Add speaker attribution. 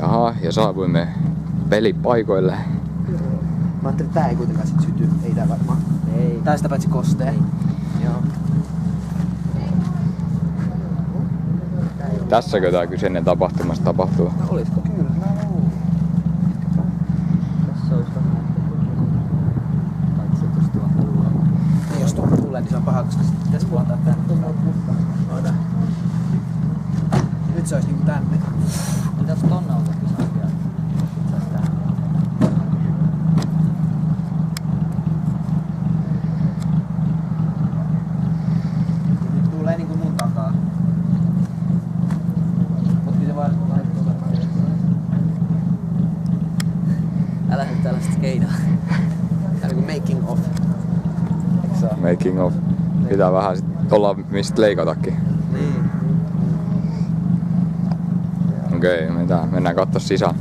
Speaker 1: Jaha, ja saavuimme pelipaikoille.
Speaker 2: Mä ajattelin, että tää ei kuitenkaan sit syty. Ei tää varmaan.
Speaker 3: Ei.
Speaker 2: Tää sitä paitsi kostee. Joo.
Speaker 1: Tässäkö tää kyseinen tapahtumassa tapahtuu?
Speaker 2: No olisiko? Kyllä.
Speaker 3: Tässä olisi vähän. Paitsi jos tuo haluaa.
Speaker 2: Niin, jos tuolta tulee, niin se on paha, koska sit pitäis puoltaa tänne. Oota. Nyt se olisi niinku tänne.
Speaker 3: Mitäs tonne autokin saa vielä?
Speaker 2: Nyt tulee niinku mun takaa. Mut kyllä se vaan laittuu varmaan.
Speaker 3: Älä nyt tällaista skeidaa.
Speaker 2: Tää on niinku making of. Eikö se oo?
Speaker 1: Making of. Pitää vähän sit olla mistä leikatakin.
Speaker 2: Niin.
Speaker 1: Okei, mennään katsoa sisään.